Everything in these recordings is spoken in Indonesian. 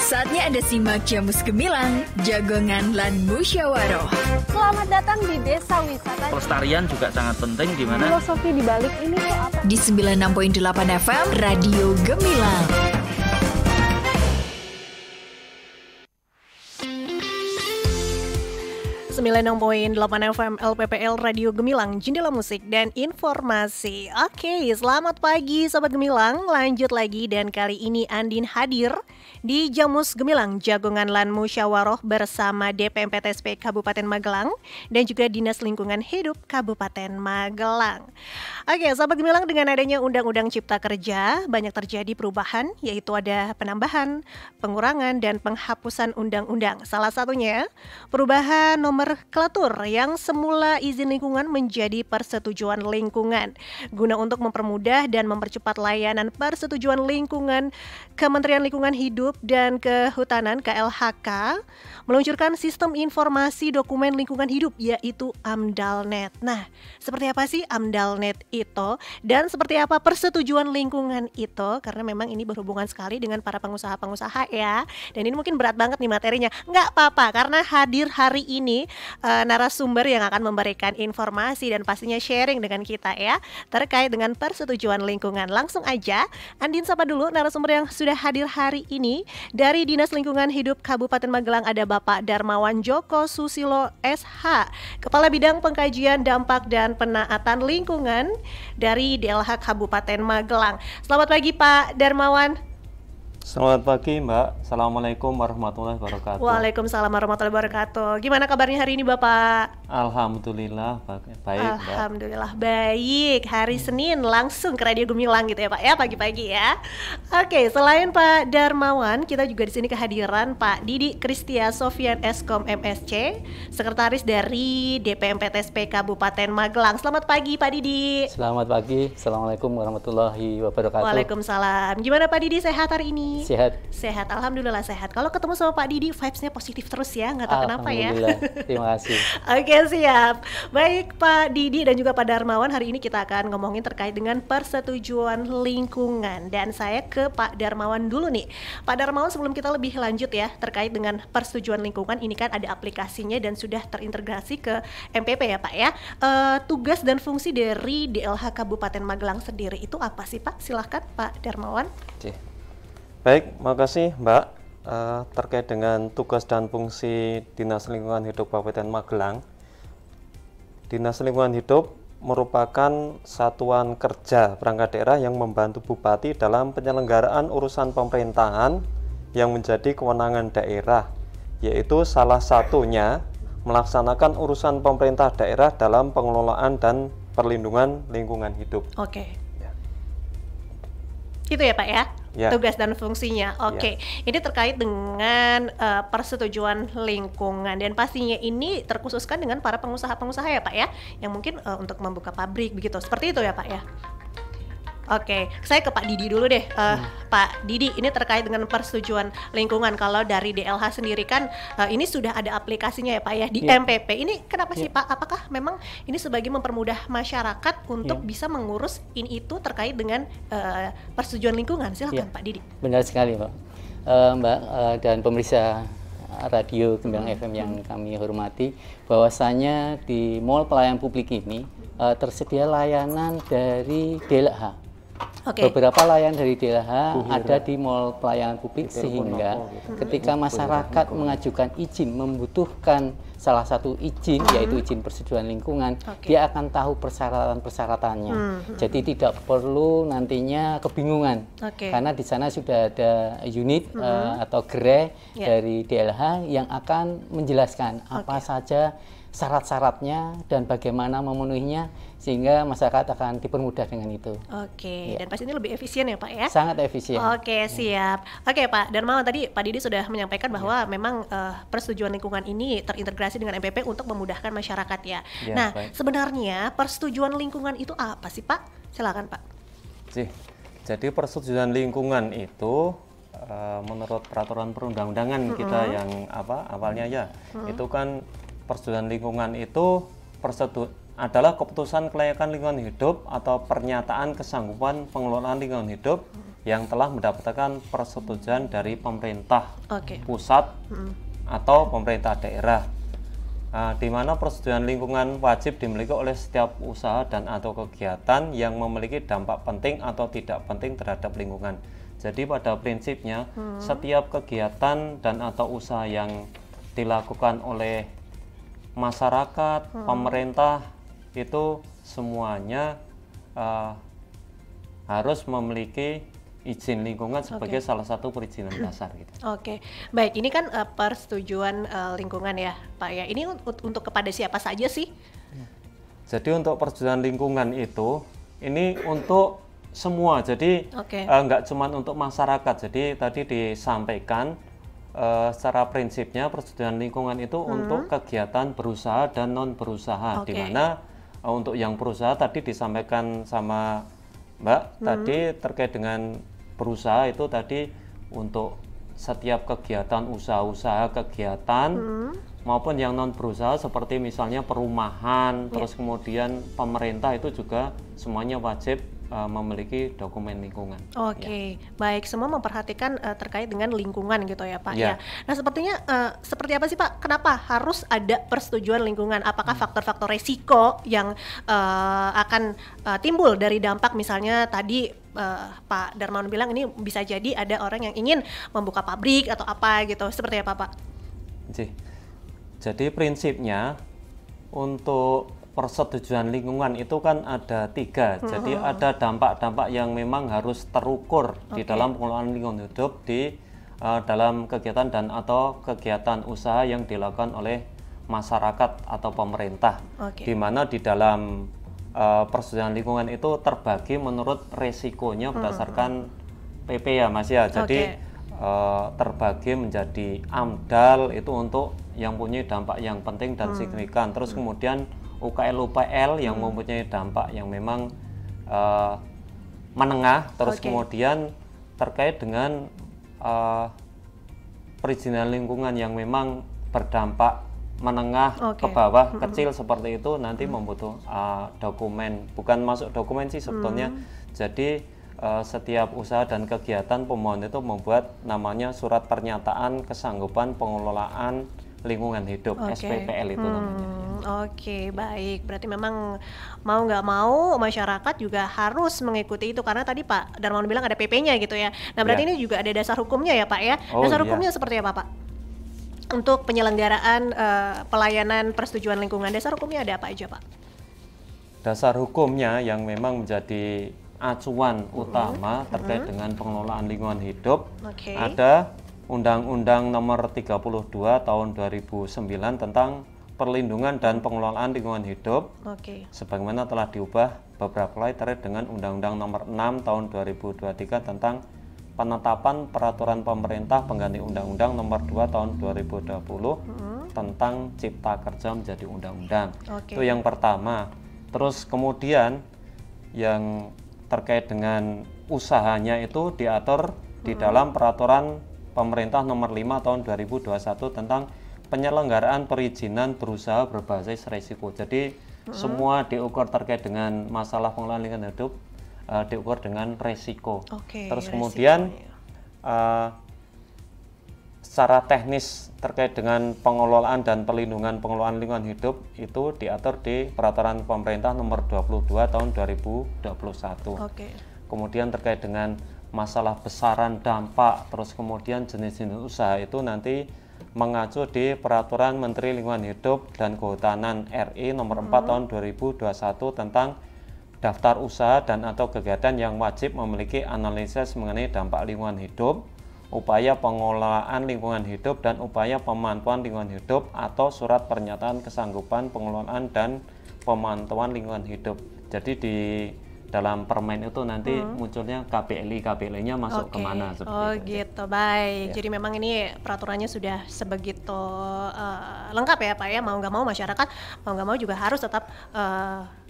Saatnya Anda simak Jamus Gemilang, Jagongan lan Musyawaroh. Selamat datang di Desa Wisata. Pelestarian juga sangat penting, di mana Filosofi di balik ini tuh apa? Di 96.8 FM, Radio Gemilang. FM LPPL Radio Gemilang, Jendela Musik dan Informasi. Oke, selamat pagi Sobat Gemilang. Lanjut lagi dan kali ini Andin hadir di Jamus Gemilang, Jagongan lan Musyawaroh bersama DPMPTSP Kabupaten Magelang dan juga Dinas Lingkungan Hidup Kabupaten Magelang. Oke, Sobat Gemilang, dengan adanya Undang-Undang Cipta Kerja banyak terjadi perubahan, yaitu ada penambahan, pengurangan dan penghapusan undang-undang. Salah satunya perubahan nomor Klatur yang semula izin lingkungan menjadi persetujuan lingkungan. Guna untuk mempermudah dan mempercepat layanan persetujuan lingkungan, Kementerian Lingkungan Hidup dan Kehutanan KLHK meluncurkan sistem informasi dokumen lingkungan hidup, yaitu AMDALNet. Nah, seperti apa sih AMDALNet itu dan seperti apa persetujuan lingkungan itu? Karena memang ini berhubungan sekali dengan para pengusaha-pengusaha ya. Dan ini mungkin berat banget nih materinya. Nggak apa-apa, karena hadir hari ini narasumber yang akan memberikan informasi dan pastinya sharing dengan kita ya terkait dengan persetujuan lingkungan. Langsung aja Andin sapa dulu narasumber yang sudah hadir hari ini. Dari Dinas Lingkungan Hidup Kabupaten Magelang ada Bapak Darmawan Joko Susilo SH, Kepala Bidang Pengkajian Dampak dan Penaatan Lingkungan dari DLH Kabupaten Magelang. Selamat pagi Pak Darmawan. Selamat pagi Mbak, Assalamualaikum warahmatullahi wabarakatuh. Waalaikumsalam warahmatullahi wabarakatuh. Gimana kabarnya hari ini Bapak? Alhamdulillah baik Mbak. Alhamdulillah baik. Hari Senin langsung ke Radio Gemilang gitu ya Pak ya, pagi-pagi ya. Oke, selain Pak Darmawan, kita juga di sini kehadiran Pak Didi Kristia Sofian Eskom MSC, Sekretaris dari DPMPTSP Kabupaten Magelang. Selamat pagi Pak Didi. Selamat pagi, Assalamualaikum warahmatullahi wabarakatuh. Waalaikumsalam. Gimana Pak Didi, sehat hari ini? Sehat, alhamdulillah sehat. Kalau ketemu sama Pak Didi, vibes-nya positif terus ya, nggak tahu kenapa ya. Alhamdulillah, terima kasih. Oke, siap. Baik Pak Didi dan juga Pak Darmawan, hari ini kita akan ngomongin terkait dengan persetujuan lingkungan. Dan saya ke Pak Darmawan dulu nih. Pak Darmawan, sebelum kita lebih lanjut ya terkait dengan persetujuan lingkungan, ini kan ada aplikasinya dan sudah terintegrasi ke MPP ya Pak ya. Tugas dan fungsi dari DLH Kabupaten Magelang sendiri itu apa sih Pak? Silahkan Pak Darmawan. Baik, makasih Mbak. Terkait dengan tugas dan fungsi Dinas Lingkungan Hidup Kabupaten Magelang, Dinas Lingkungan Hidup merupakan satuan kerja perangkat daerah yang membantu Bupati dalam penyelenggaraan urusan pemerintahan yang menjadi kewenangan daerah, yaitu salah satunya melaksanakan urusan pemerintah daerah dalam pengelolaan dan perlindungan lingkungan hidup. Oke. Itu ya Pak ya? Ya. Tugas dan fungsinya. Oke. Ini terkait dengan persetujuan lingkungan dan pastinya ini terkhususkan dengan para pengusaha-pengusaha ya Pak ya, yang mungkin untuk membuka pabrik begitu. Seperti itu ya Pak ya. Oke, saya ke Pak Didi dulu deh. Pak Didi, ini terkait dengan persetujuan lingkungan. Kalau dari DLH sendiri kan ini sudah ada aplikasinya ya Pak ya di MPP. Ini kenapa sih Pak? Apakah memang ini sebagai mempermudah masyarakat untuk bisa mengurus ini itu terkait dengan persetujuan lingkungan? Silakan Pak Didi. Benar sekali Mbak. Mbak dan pemirsa Radio Gemilang FM yang kami hormati, bahwasanya di Mall Pelayanan Publik ini tersedia layanan dari DLH. Beberapa layanan dari DLH ada di Mall Pelayanan Publik, sehingga ketika masyarakat mengajukan izin, membutuhkan salah satu izin, yaitu izin persetujuan lingkungan, dia akan tahu persyaratan-persyaratannya. Jadi tidak perlu nantinya kebingungan, karena di sana sudah ada unit atau gerai dari DLH yang akan menjelaskan apa saja syarat-syaratnya dan bagaimana memenuhinya, sehingga masyarakat akan dipermudah dengan itu. Dan pasti ini lebih efisien ya Pak ya? Sangat efisien. Siap. Pak Darmawan, tadi Pak Didi sudah menyampaikan bahwa memang persetujuan lingkungan ini terintegrasi dengan MPP untuk memudahkan masyarakat ya. Nah, sebenarnya persetujuan lingkungan itu apa sih Pak? Silakan Pak. Jadi persetujuan lingkungan itu menurut peraturan perundang-undangan kita yang awalnya itu kan persetujuan lingkungan itu adalah keputusan kelayakan lingkungan hidup atau pernyataan kesanggupan pengelolaan lingkungan hidup yang telah mendapatkan persetujuan dari pemerintah Oke. pusat atau pemerintah daerah. Di mana persetujuan lingkungan wajib dimiliki oleh setiap usaha dan atau kegiatan yang memiliki dampak penting atau tidak penting terhadap lingkungan. Jadi pada prinsipnya setiap kegiatan dan atau usaha yang dilakukan oleh masyarakat, pemerintah itu semuanya harus memiliki izin lingkungan sebagai salah satu perizinan dasar gitu. Oke, baik. Ini kan persetujuan lingkungan ya, Pak ya. Ini untuk kepada siapa saja sih? Jadi untuk persetujuan lingkungan itu ini untuk semua. Jadi nggak cuma untuk masyarakat. Jadi tadi disampaikan secara prinsipnya persetujuan lingkungan itu untuk kegiatan berusaha dan non berusaha. Di mana untuk yang berusaha tadi disampaikan sama Mbak tadi terkait dengan berusaha itu tadi untuk setiap kegiatan usaha-usaha kegiatan maupun yang non berusaha seperti misalnya perumahan, terus kemudian pemerintah itu juga semuanya wajib memiliki dokumen lingkungan. Oke, baik, semua memperhatikan terkait dengan lingkungan gitu ya Pak ya. Nah sepertinya seperti apa sih Pak? Kenapa harus ada persetujuan lingkungan? Apakah faktor-faktor resiko yang akan timbul dari dampak misalnya tadi Pak Darmawan bilang ini bisa jadi ada orang yang ingin membuka pabrik atau apa gitu, seperti apa Pak? Jadi prinsipnya untuk persetujuan lingkungan itu kan ada 3. Jadi ada dampak-dampak yang memang harus terukur di dalam pengelolaan lingkungan hidup di dalam kegiatan dan atau kegiatan usaha yang dilakukan oleh masyarakat atau pemerintah. Di mana di dalam persetujuan lingkungan itu terbagi menurut resikonya berdasarkan PP ya Mas ya. Jadi terbagi menjadi AMDAL itu untuk yang punya dampak yang penting dan signifikan. Terus kemudian UKL-UPL yang mempunyai dampak yang memang menengah, terus kemudian terkait dengan perizinan lingkungan yang memang berdampak menengah ke bawah, kecil seperti itu nanti membutuhkan dokumen, bukan masuk dokumen sih sebetulnya. Jadi setiap usaha dan kegiatan pemohon itu membuat namanya surat pernyataan kesanggupan pengelolaan lingkungan hidup, SPPL itu namanya. Oke, baik. Berarti memang mau nggak mau masyarakat juga harus mengikuti itu karena tadi Pak Darmawan bilang ada PP-nya gitu ya. Nah berarti ini juga ada dasar hukumnya ya Pak ya. Dasar hukumnya seperti apa Pak? Untuk penyelenggaraan pelayanan persetujuan lingkungan, dasar hukumnya ada apa aja Pak? Dasar hukumnya yang memang menjadi acuan utama terkait dengan pengelolaan lingkungan hidup ada Undang-Undang Nomor 32 Tahun 2009 tentang Perlindungan dan Pengelolaan Lingkungan Hidup, sebagaimana telah diubah beberapa kali terkait dengan Undang-Undang Nomor 6 Tahun 2023 tentang penetapan peraturan pemerintah pengganti Undang-Undang Nomor 2 Tahun 2020 tentang Cipta Kerja menjadi undang-undang. Itu yang pertama. Terus kemudian yang terkait dengan usahanya itu diatur di dalam peraturan pemerintah nomor 5 tahun 2021 tentang penyelenggaraan perizinan berusaha berbasis risiko. Jadi semua diukur terkait dengan masalah pengelolaan lingkungan hidup diukur dengan risiko. Terus kemudian secara teknis terkait dengan pengelolaan dan perlindungan pengelolaan lingkungan hidup itu diatur di peraturan pemerintah nomor 22 tahun 2021. Kemudian terkait dengan masalah besaran dampak, terus kemudian jenis-jenis usaha itu nanti mengacu di Peraturan Menteri Lingkungan Hidup dan Kehutanan RI nomor 4 tahun 2021 tentang daftar usaha dan atau kegiatan yang wajib memiliki analisis mengenai dampak lingkungan hidup, upaya pengelolaan lingkungan hidup dan upaya pemantauan lingkungan hidup atau surat pernyataan kesanggupan pengelolaan dan pemantauan lingkungan hidup. Jadi di dalam permen itu nanti munculnya KPLI-nya masuk kemana seperti itu. Gitu, baik. Jadi memang ini peraturannya sudah sebegitu lengkap ya Pak ya, mau nggak mau masyarakat mau nggak mau juga harus tetap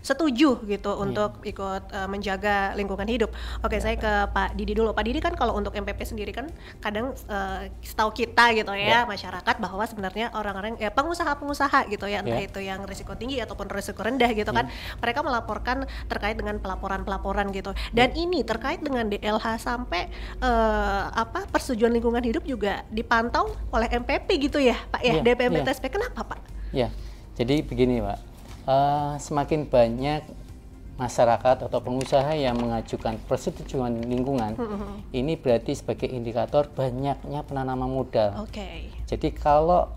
setuju gitu untuk ikut menjaga lingkungan hidup. Oke, saya ke Pak Didi dulu. Pak Didi kan kalau untuk MPP sendiri kan kadang setahu kita gitu ya, masyarakat bahwa sebenarnya orang-orang pengusaha-pengusaha gitu ya, entah itu yang risiko tinggi ataupun risiko rendah gitu kan, mereka melaporkan terkait dengan pelaporan-pelaporan gitu. Dan ini terkait dengan DLH sampai persetujuan lingkungan hidup juga dipantau oleh MPP gitu ya, Pak ya, DPMP TSP. Kenapa, Pak? Ya, jadi begini, Pak. Semakin banyak masyarakat atau pengusaha yang mengajukan persetujuan lingkungan, ini berarti sebagai indikator banyaknya penanaman modal. Jadi kalau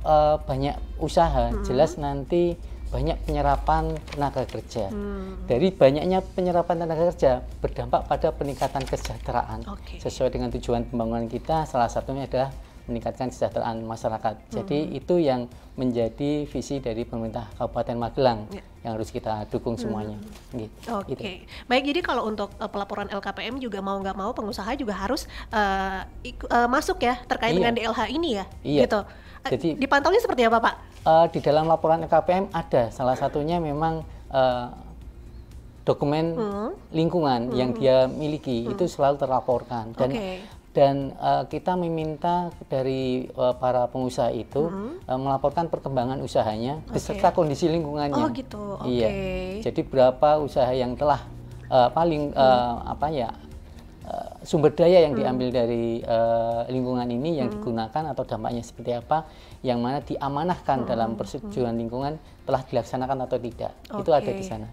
banyak usaha, jelas nanti banyak penyerapan tenaga kerja. Dari banyaknya penyerapan tenaga kerja berdampak pada peningkatan kesejahteraan. Sesuai dengan tujuan pembangunan kita, salah satunya adalah meningkatkan kesejahteraan masyarakat. Jadi itu yang menjadi visi dari pemerintah Kabupaten Magelang yang harus kita dukung semuanya. Gitu. Baik, jadi kalau untuk pelaporan LKPM juga mau nggak mau pengusaha juga harus masuk ya terkait dengan DLH ini ya. Gitu. Jadi dipantaunya seperti apa, Pak? Di dalam laporan LKPM ada salah satunya memang dokumen lingkungan yang dia miliki itu selalu terlaporkan dan kita meminta dari para pengusaha itu melaporkan perkembangan usahanya beserta kondisi lingkungannya. Iya. Jadi berapa usaha yang telah sumber daya yang diambil dari lingkungan ini yang digunakan atau dampaknya seperti apa, yang mana diamanahkan dalam persetujuan lingkungan telah dilaksanakan atau tidak. Itu ada di sana.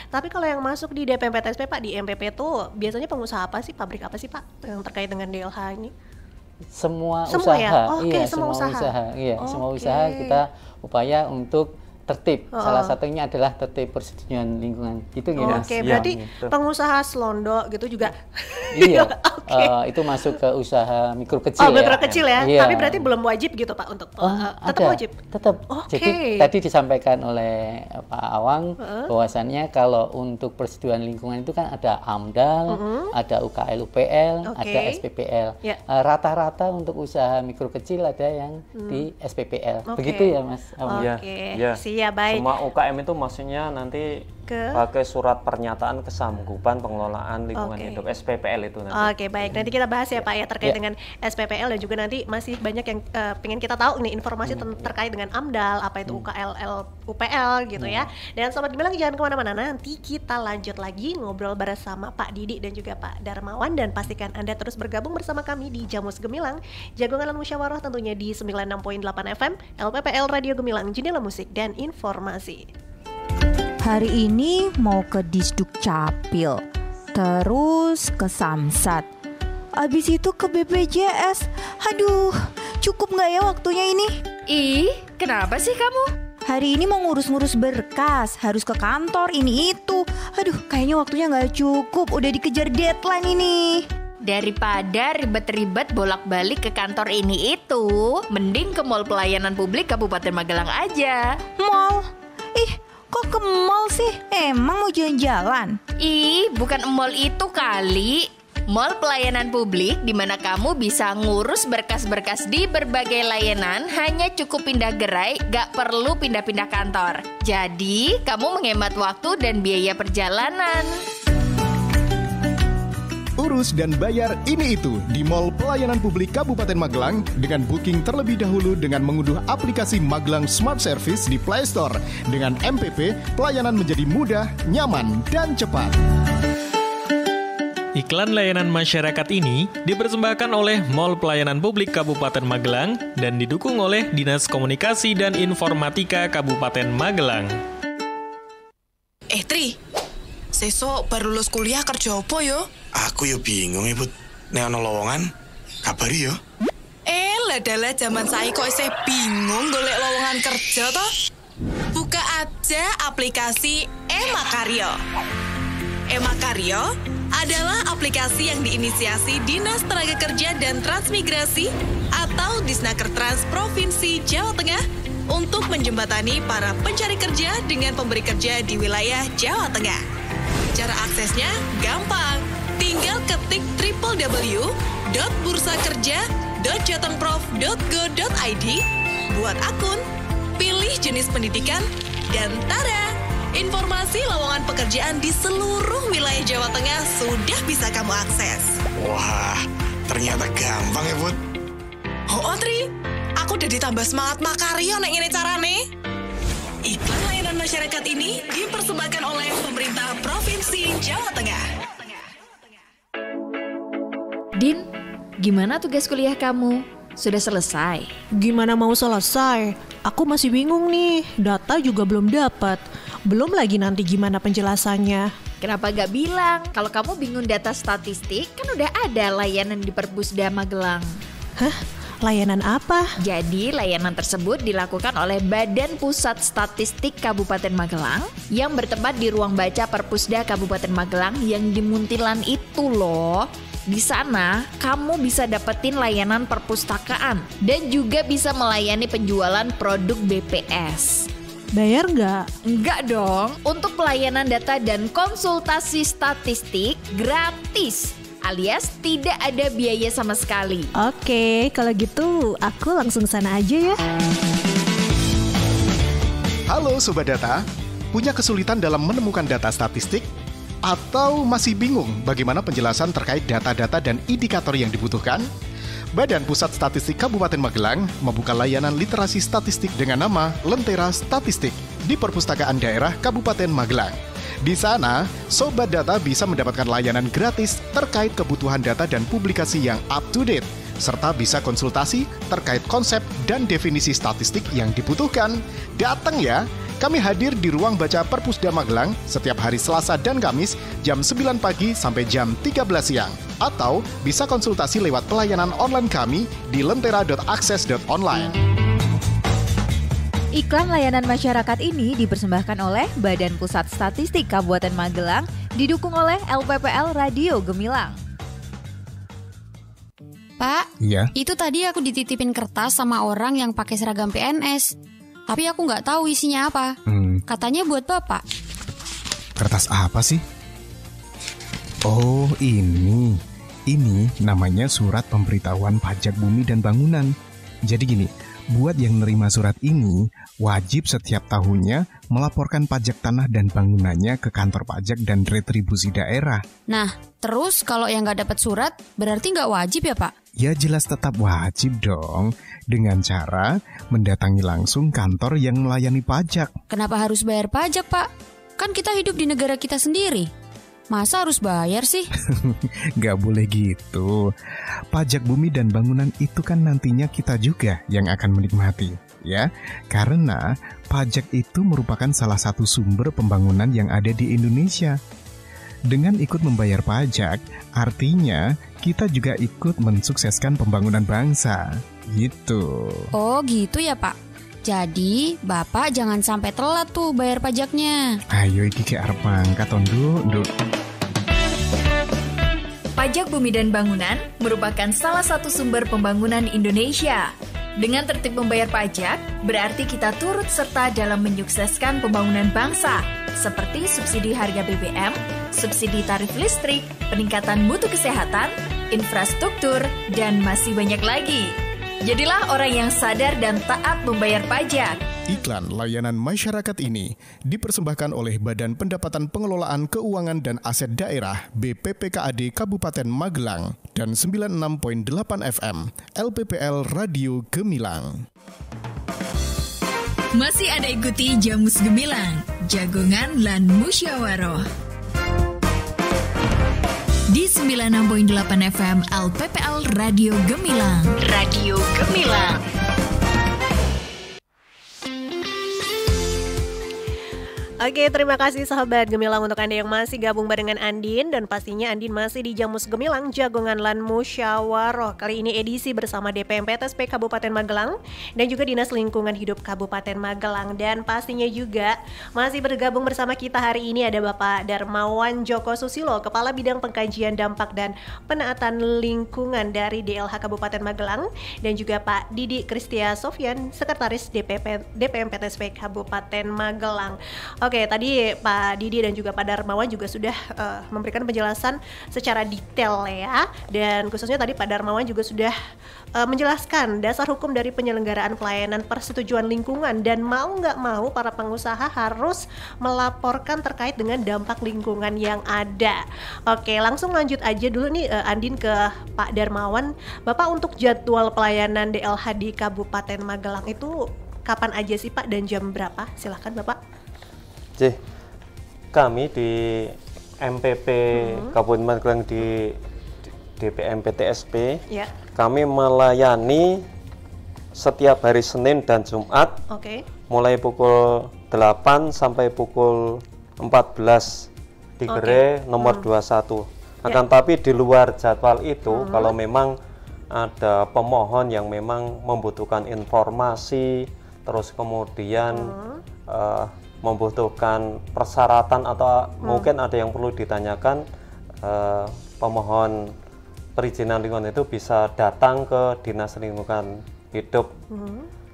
Tapi kalau yang masuk di DPMP TSP, Pak, di MPP itu biasanya pengusaha apa sih, pabrik apa sih, Pak, yang terkait dengan DLH ini? Semua usaha. Semua usaha kita upaya untuk tertib. Salah satunya adalah tertib persetujuan lingkungan. Itu berarti pengusaha selondok gitu juga. Itu masuk ke usaha mikro kecil. Mikro kecil ya. Tapi berarti belum wajib gitu, Pak, untuk tetap wajib. Tetap. Jadi tadi disampaikan oleh Pak Awang bahwasannya kalau untuk persetujuan lingkungan itu kan ada AMDAL, ada UKL UPL, ada SPPL. Rata-rata untuk usaha mikro kecil ada yang di SPPL. Begitu ya, Mas Awang? Baik. Semua UKM itu maksudnya nanti pakai surat pernyataan kesanggupan pengelolaan lingkungan hidup, SPPL itu nanti. Baik. Nanti kita bahas ya, Pak, ya, terkait dengan SPPL, dan juga nanti masih banyak yang pengen kita tahu nih informasi terkait dengan AMDAL, apa itu UKL UPL gitu ya. Dan Sobat Gemilang jangan kemana-mana, nanti kita lanjut lagi ngobrol bersama Pak Didi dan juga Pak Darmawan, dan pastikan Anda terus bergabung bersama kami di Jamus Gemilang, Jagongan Lan Musyawarah, tentunya di 96.8 FM LPPL Radio Gemilang, Jendela Musik dan Informasi. Hari ini mau ke Disduk Capil, terus ke Samsat, abis itu ke BPJS. Aduh, cukup nggak ya waktunya ini? Ih, kenapa sih kamu? Hari ini mau ngurus-ngurus berkas, harus ke kantor ini itu. Aduh, kayaknya waktunya nggak cukup, udah dikejar deadline ini. Daripada ribet-ribet bolak-balik ke kantor ini itu, mending ke Mall Pelayanan Publik Kabupaten Magelang aja. Mall? Ih, kok ke mall sih? Emang mau jalan-jalan? Ih, bukan mall itu kali. Mall Pelayanan Publik di mana kamu bisa ngurus berkas-berkas di berbagai layanan, hanya cukup pindah gerai, gak perlu pindah-pindah kantor. Jadi, kamu menghemat waktu dan biaya perjalanan. Urus dan bayar ini itu di Mall Pelayanan Publik Kabupaten Magelang dengan booking terlebih dahulu dengan mengunduh aplikasi Magelang Smart Service di Play Store. Dengan MPP, pelayanan menjadi mudah, nyaman, dan cepat. Iklan layanan masyarakat ini dipersembahkan oleh Mall Pelayanan Publik Kabupaten Magelang dan didukung oleh Dinas Komunikasi dan Informatika Kabupaten Magelang. Tri, sesok baru lulus kuliah kerja apa yo? Aku yo bingung ibu. Nek ana lowongan, kabari yo. Ladalah zaman saiki kok isih bingung golek lowongan kerja toh? Buka aja aplikasi Emakaryo. Emakaryo adalah aplikasi yang diinisiasi Dinas Tenaga Kerja dan Transmigrasi atau Disnaker Trans Provinsi Jawa Tengah untuk menjembatani para pencari kerja dengan pemberi kerja di wilayah Jawa Tengah. Cara aksesnya gampang. Tinggal ketik www.bursakerja.jatengprof.go.id, buat akun, pilih jenis pendidikan, dan tada! Informasi lowongan pekerjaan di seluruh wilayah Jawa Tengah sudah bisa kamu akses. Wah, ternyata gampang ya, Bud. Oh, Tri, aku udah ditambah semangat makaryo nek ngene carane. Iklan layanan masyarakat ini dipersembahkan oleh pemerintah Provinsi Jawa Tengah. Din, gimana tugas kuliah kamu? Sudah selesai? Gimana mau selesai? Aku masih bingung nih, data juga belum dapat. Belum lagi nanti gimana penjelasannya. Kenapa gak bilang? Kalau kamu bingung data statistik, kan udah ada layanan di Perpusda Magelang. Hah? Layanan apa? Jadi layanan tersebut dilakukan oleh Badan Pusat Statistik Kabupaten Magelang yang bertempat di ruang baca Perpusda Kabupaten Magelang yang di Muntilan itu loh. Di sana, kamu bisa dapetin layanan perpustakaan dan juga bisa melayani penjualan produk BPS. Bayar nggak? Enggak dong. Untuk pelayanan data dan konsultasi statistik gratis, alias tidak ada biaya sama sekali. Oke, kalau gitu aku langsung sana aja ya. Halo Sobat Data, punya kesulitan dalam menemukan data statistik? Atau masih bingung bagaimana penjelasan terkait data-data dan indikator yang dibutuhkan? Badan Pusat Statistik Kabupaten Magelang membuka layanan literasi statistik dengan nama Lentera Statistik di Perpustakaan Daerah Kabupaten Magelang. Di sana, Sobat Data bisa mendapatkan layanan gratis terkait kebutuhan data dan publikasi yang up to date, serta bisa konsultasi terkait konsep dan definisi statistik yang dibutuhkan. Datang ya! Kami hadir di ruang baca Perpusda Magelang setiap hari Selasa dan Kamis jam 9 pagi sampai jam 13 siang. Atau bisa konsultasi lewat pelayanan online kami di lentera.akses.online. Iklan layanan masyarakat ini dipersembahkan oleh Badan Pusat Statistik Kabupaten Magelang, didukung oleh LPPL Radio Gemilang. Pak, Iya. itu tadi aku dititipin kertas sama orang yang pakai seragam PNS. Tapi aku nggak tahu isinya apa. Katanya buat Bapak. Kertas apa sih? Oh, ini namanya surat pemberitahuan pajak bumi dan bangunan. Jadi gini, buat yang nerima surat ini, wajib setiap tahunnya melaporkan pajak tanah dan bangunannya ke kantor pajak dan retribusi daerah. Nah, terus kalau yang nggak dapat surat, berarti nggak wajib ya Pak? Ya jelas tetap wajib dong, dengan cara mendatangi langsung kantor yang melayani pajak. Kenapa harus bayar pajak Pak? Kan kita hidup di negara kita sendiri. Masa harus bayar sih? Gak boleh gitu. Pajak bumi dan bangunan itu kan nantinya kita juga yang akan menikmati, ya. Karena pajak itu merupakan salah satu sumber pembangunan yang ada di Indonesia. Dengan ikut membayar pajak, artinya kita juga ikut mensukseskan pembangunan bangsa. Gitu. Oh gitu ya Pak. Jadi Bapak jangan sampai telat tuh bayar pajaknya. Ayo iki ke arep mangkat tondo. Pajak bumi dan bangunan merupakan salah satu sumber pembangunan Indonesia. Dengan tertib membayar pajak, berarti kita turut serta dalam menyukseskan pembangunan bangsa, seperti subsidi harga BBM, subsidi tarif listrik, peningkatan mutu kesehatan, infrastruktur, dan masih banyak lagi. Jadilah orang yang sadar dan taat membayar pajak. Iklan layanan masyarakat ini dipersembahkan oleh Badan Pendapatan Pengelolaan Keuangan dan Aset Daerah BPPKAD Kabupaten Magelang dan 96.8 FM LPPL Radio Gemilang. Masih ada ikuti Jamus Gemilang, Jagongan lan Musyawaroh. Di 96.8 FM LPPL Radio Gemilang. Radio Gemilang. Oke, terima kasih sahabat Gemilang untuk Anda yang masih gabung barengan Andin. Dan pastinya Andin masih di Jamus Gemilang, Jagongan lan Musyawaroh. Kali ini edisi bersama DPMPTSP Kabupaten Magelang dan juga Dinas Lingkungan Hidup Kabupaten Magelang. Dan pastinya juga masih bergabung bersama kita hari ini ada Bapak Darmawan Joko Susilo, Kepala Bidang Pengkajian Dampak dan Penaatan Lingkungan dari DLH Kabupaten Magelang. Dan juga Pak Didi Kristia Sofyan, Sekretaris DPMPTSP Kabupaten Magelang. Oke, tadi Pak Didi dan juga Pak Darmawan juga sudah memberikan penjelasan secara detail ya. Dan khususnya tadi Pak Darmawan juga sudah menjelaskan dasar hukum dari penyelenggaraan pelayanan persetujuan lingkungan, dan mau nggak mau para pengusaha harus melaporkan terkait dengan dampak lingkungan yang ada. Oke, langsung lanjut aja dulu nih Andin ke Pak Darmawan. Bapak, untuk jadwal pelayanan DLH di Kabupaten Magelang itu kapan aja sih Pak dan jam berapa? Silahkan Bapak. Kami di MPP Kabupaten Magelang di DPMPTSP, kami melayani setiap hari Senin dan Jumat, mulai pukul 8 sampai pukul 14 di gerai nomor 21. Akan tapi di luar jadwal itu, kalau memang ada pemohon yang memang membutuhkan informasi, terus kemudian membutuhkan persyaratan atau mungkin ada yang perlu ditanyakan, pemohon perizinan lingkungan itu bisa datang ke Dinas Lingkungan Hidup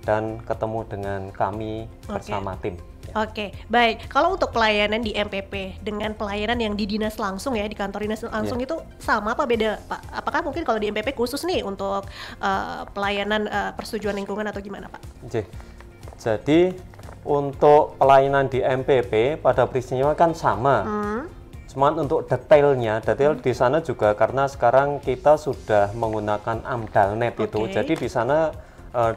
dan ketemu dengan kami bersama tim. Oke, baik. Kalau untuk pelayanan di MPP dengan pelayanan yang di dinas langsung ya, di kantor dinas langsung itu sama apa beda Pak? Apakah mungkin kalau di MPP khusus nih untuk pelayanan persetujuan lingkungan atau gimana Pak? Jadi untuk pelayanan di MPP pada prinsipnya kan sama. Cuman untuk detail di sana juga karena sekarang kita sudah menggunakan AMDALNet itu. Jadi di sana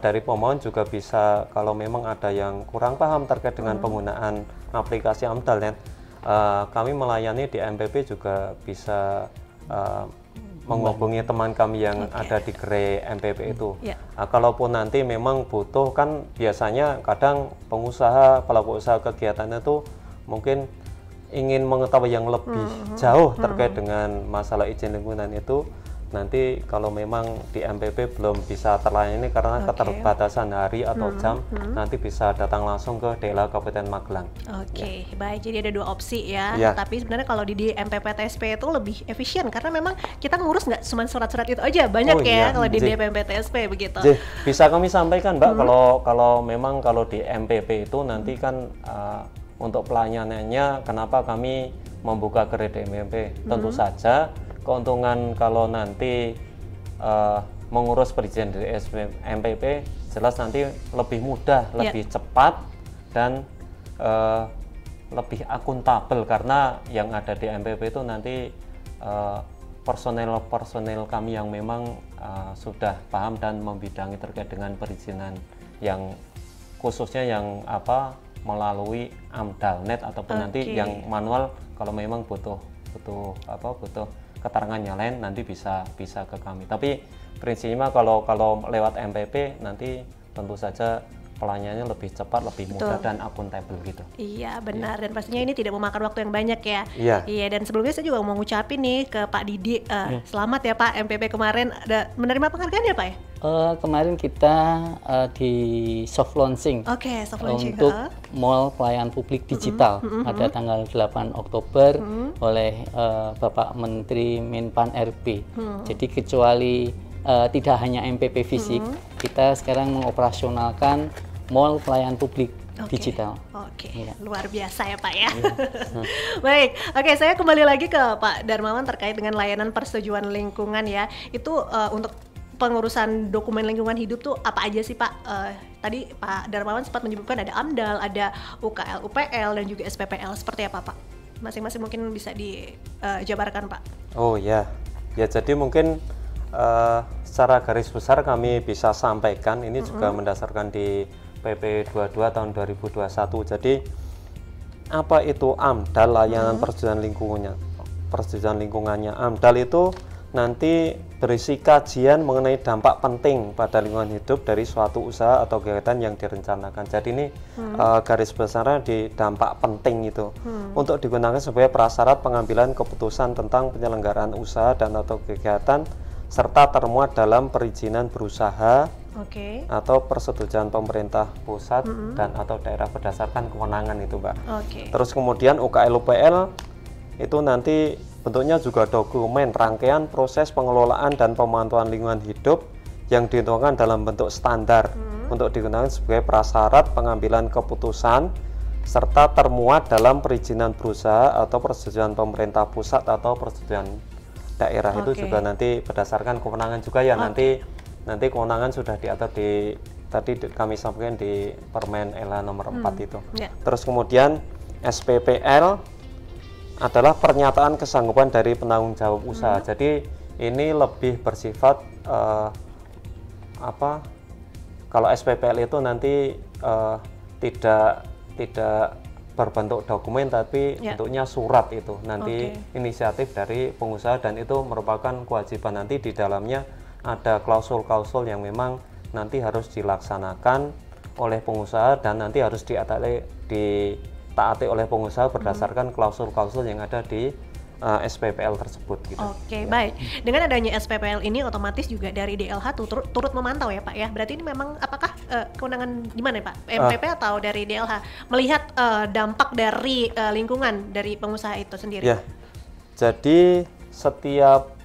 dari pemohon juga bisa, kalau memang ada yang kurang paham terkait dengan penggunaan aplikasi AMDALNet, kami melayani di MPP juga bisa menghubungi teman kami yang ada di gerai MPP itu. Nah, kalaupun nanti memang butuh, kan biasanya kadang pengusaha, pelaku usaha kegiatannya itu mungkin ingin mengetahui yang lebih jauh terkait dengan masalah izin lingkungan itu, nanti kalau memang di MPP belum bisa terlayani karena keterbatasan hari atau jam, nanti bisa datang langsung ke DLH Kabupaten Magelang. Baik, jadi ada 2 opsi ya. Tapi sebenarnya kalau di MPPTSP itu lebih efisien karena memang kita ngurus nggak cuma surat-surat itu aja, banyak kalau di DPMPTSP begitu. Bisa kami sampaikan Mbak, kalau memang kalau di MPP itu nanti kan untuk pelayanannya, kenapa kami membuka gerai di MPP? Tentu saja keuntungan kalau nanti mengurus perizinan dari MPP, jelas nanti lebih mudah, lebih cepat, dan lebih akuntabel, karena yang ada di MPP itu nanti personel kami yang memang sudah paham dan membidangi terkait dengan perizinan, yang khususnya yang melalui AMDALNet ataupun nanti yang manual, kalau memang butuh keterangannya lain nanti bisa ke kami. Tapi prinsipnya kalau lewat MPP nanti tentu saja pelayanannya lebih cepat, lebih mudah dan akuntabel gitu. Iya benar, dan pastinya ini tidak memakan waktu yang banyak ya. Iya, dan sebelumnya saya juga mau ngucapin nih ke Pak Didi, selamat ya Pak, MPP kemarin ada menerima penghargaan ya Pak ya? Kemarin kita di soft launching, untuk Mall Pelayanan Publik Digital pada tanggal 8 Oktober oleh Bapak Menteri Menpan RP. Jadi kecuali tidak hanya MPP fisik, kita sekarang mengoperasionalkan Mall Pelayanan Publik Digital. Luar biasa ya Pak ya. Baik, saya kembali lagi ke Pak Darmawan terkait dengan layanan persetujuan lingkungan ya. Itu untuk pengurusan dokumen lingkungan hidup tuh apa aja sih Pak? Tadi Pak Darmawan sempat menyebutkan ada AMDAL, ada UKL, UPL, dan juga SPPL. Seperti apa Pak? Masing-masing mungkin bisa dijabarkan Pak. Jadi mungkin secara garis besar kami bisa sampaikan, ini juga mendasarkan di PP 22 tahun 2021. Jadi apa itu AMDAL, layanan persetujuan lingkungannya? AMDAL itu nanti berisi kajian mengenai dampak penting pada lingkungan hidup dari suatu usaha atau kegiatan yang direncanakan. Jadi ini garis besarnya di dampak penting itu untuk digunakan sebagai prasyarat pengambilan keputusan tentang penyelenggaraan usaha dan atau kegiatan, serta termuat dalam perizinan berusaha atau persetujuan pemerintah pusat dan atau daerah berdasarkan kewenangan itu Mbak. Terus kemudian UKL UPL itu nanti bentuknya juga dokumen rangkaian proses pengelolaan dan pemantauan lingkungan hidup yang ditentukan dalam bentuk standar untuk digunakan sebagai prasyarat pengambilan keputusan serta termuat dalam perizinan berusaha atau persetujuan pemerintah pusat atau persetujuan daerah. Itu juga nanti berdasarkan kewenangan juga ya. Nanti kewenangan sudah diatur di tadi kami sampaikan di Permen LH nomor 4 itu. Terus kemudian SPPL adalah pernyataan kesanggupan dari penanggung jawab usaha. Jadi ini lebih bersifat kalau SPPL itu nanti tidak berbentuk dokumen, tapi bentuknya surat itu nanti inisiatif dari pengusaha, dan itu merupakan kewajiban. Nanti di dalamnya ada klausul-klausul yang memang nanti harus dilaksanakan oleh pengusaha dan nanti harus ditaati oleh pengusaha berdasarkan klausul-klausul yang ada di SPPL tersebut gitu. Baik. Dengan adanya SPPL ini otomatis juga dari DLH turut memantau ya Pak ya. Berarti ini memang apakah kewenangan di mana ya Pak? MPP atau dari DLH melihat dampak dari lingkungan dari pengusaha itu sendiri? Ya. Jadi setiap